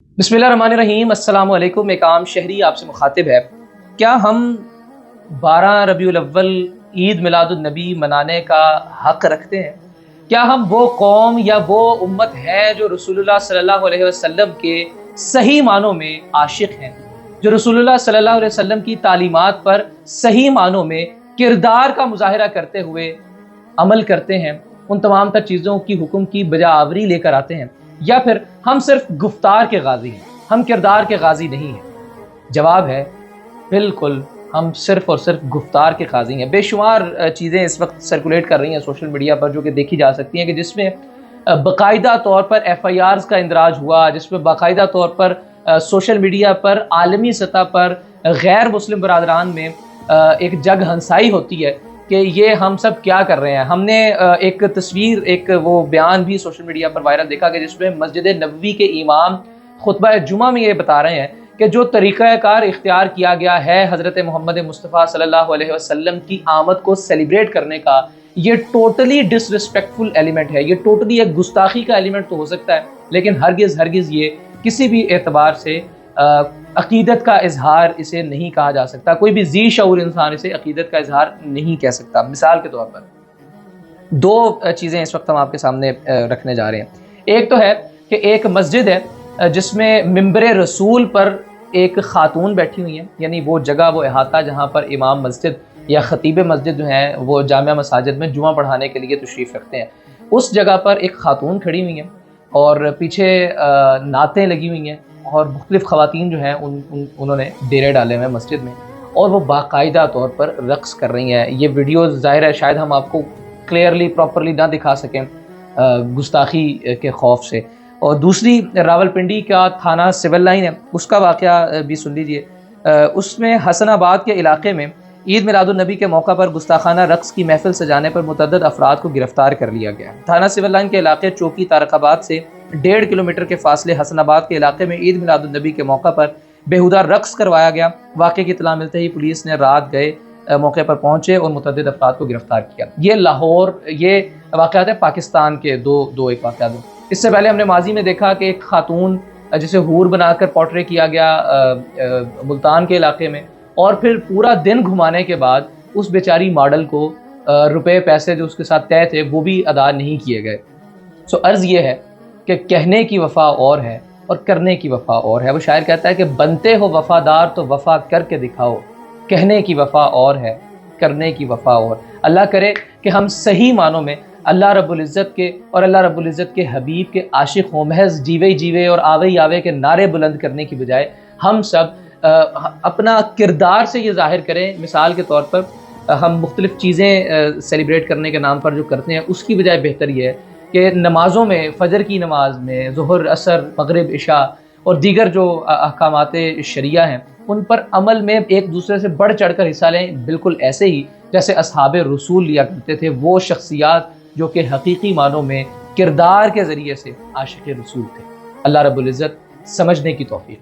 बिस्मिल्लाहिर्रहमानिर्रहीम। अस्सलाम वालेकुम। एक आम शहरी आपसे मुखातिब है। क्या हम 12 रबीउल अव्वल ईद मिलादुन्नबी मनाने का हक़ रखते हैं? क्या हम वो कौम या वो उम्मत है जो रसूलुल्लाह सल्लल्लाहु अलैहि वसल्लम के सही मानों में आशिक़ हैं, जो रसूलुल्लाह सल्लल्लाहु अलैहि वसल्लम की तालीमात पर सही मानों में किरदार का मुज़ाहिरा करते हुए अमल करते हैं, उन तमाम तर चीज़ों की हुक्म की बजाआवरी लेकर आते हैं, या फिर हम सिर्फ गुफ्तार के गाज़ी हैं, हम किरदार के गाज़ी नहीं हैं? जवाब है बिल्कुल, हम सिर्फ और सिर्फ गुफ्तार के गाज़ी हैं। बेशुमार चीज़ें इस वक्त सर्कुलेट कर रही हैं सोशल मीडिया पर, जो कि देखी जा सकती हैं, कि जिसमें बाकायदा तौर पर FIRs का इंदराज हुआ, जिसमें बाकायदा तौर पर सोशल मीडिया पर आलमी सतह पर गैर मुस्लिम बरादरान में एक जग हंसाई होती है कि ये हम सब क्या कर रहे हैं। हमने एक तस्वीर, एक वो बयान भी सोशल मीडिया पर वायरल देखा कि जिसमें मस्जिद नबवी के इमाम खुतबा जुमा में ये बता रहे हैं कि जो तरीक़ाकार इख्तियार किया गया है हज़रत मोहम्मद मुस्तफ़ा सल्लल्लाहु अलैहि वसल्लम की आमद को सेलिब्रेट करने का, ये टोटली डिसरिस्पेक्टफुल एलिमेंट है, ये टोटली एक गुस्ताखी का एलिमेंट तो हो सकता है, लेकिन हरगिज़ ये किसी भी एतबार से अक़ीदत का इजहार इसे नहीं कहा जा सकता। कोई भी ज़ी शऊर इंसान इसे अक़ीदत का इजहार नहीं कह सकता। मिसाल के तौर पर दो चीज़ें इस वक्त हम आपके सामने रखने जा रहे हैं। एक तो है कि एक मस्जिद है जिसमें मिंबर रसूल पर एक ख़ातून बैठी हुई है, यानी वो जगह, वो अहाता जहाँ पर इमाम मस्जिद या ख़तीब मस्जिद जो हैं वो जामिया मसाजिद में जुमा पढ़ाने के लिए तशरीफ़ रखते हैं। उस जगह पर एक ख़ातून खड़ी हुई हैं और पीछे नातें लगी हुई हैं और मुख्तलिफ़ ख़वातीन जो हैं उन्होंने डेरे डाले हुए हैं मस्जिद में, और वो बाकायदा तौर पर रक़्स कर रही हैं। ये वीडियो ज़ाहिर है शायद हम आपको क्लियरली प्रॉपरली ना दिखा सकें गुस्ताखी के खौफ से। और दूसरी, रावलपिंडी का थाना सिविल लाइन है, उसका वाक़या भी सुन लीजिए। उसमें हसनाबाद के इलाके में ईद मिलादुन्नबी के मौका पर गुस्ताखाना रक़्स की महफ़िल सजाने पर मुतअद्दिद अफराद को गिरफ़्तार कर लिया गया। थाना सिविल लाइन के इलाके चौकी तारकाबाद से 1.5 किलोमीटर के फासले हसनाबाद के इलाके में ईद मिलादुन्नबी के मौका पर बेहुदा रक़्स करवाया गया। वाक़े की इत्तला मिलते ही पुलिस ने रात गए मौके पर पहुँचे और मुतअद्दिद अफराद को गिरफ़्तार किया। ये लाहौर, ये वाक़यात है पाकिस्तान के दो एक वाक़यात। इससे पहले हमने माजी में देखा कि एक खातून जिसे हूर बनाकर पोर्ट्रे किया गया मुल्तान के इलाके में, और फिर पूरा दिन घुमाने के बाद उस बेचारी मॉडल को रुपए पैसे जो उसके साथ तय थे वो भी अदा नहीं किए गए। सो अर्ज़ ये है कि कहने की वफ़ा और है और करने की वफ़ा और है। वो शायर कहता है कि बनते हो वफ़ादार तो वफ़ा करके दिखाओ, कहने की वफ़ा और है, करने की वफ़ा और। अल्लाह करे कि हम सही मानों में अल्लाह रब्बुल इज़्ज़त के और अल्लाह रब्बुल इज़्ज़त के हबीब के आशिक़ हों। महज़ जीवे जीवे और आवे ही आवे के नारे बुलंद करने की बजाय हम सब अपना किरदार से ये ज़ाहिर करें। मिसाल के तौर पर हम मुख्तलिफ़ चीज़ें सेलिब्रेट करने के नाम पर जो करते हैं, उसकी बजाय बेहतर ये है कि नमाज़ों में, फ़जर की नमाज़ में, ज़ुहर, असर, मगरिब, इशा और दीगर जो अहकामात शरिया हैं, उन पर अमल में एक दूसरे से बढ़ चढ़ कर हिस्सा लें, बिल्कुल ऐसे ही जैसे असहाबे रसूल लिया करते थे, वो शख्सियात जो कि हकीकी मानों में किरदार के ज़रिए से आशिक़ रसूल थे। अल्लाह रब्बुल इज़्ज़त समझने की तौफ़ीक़।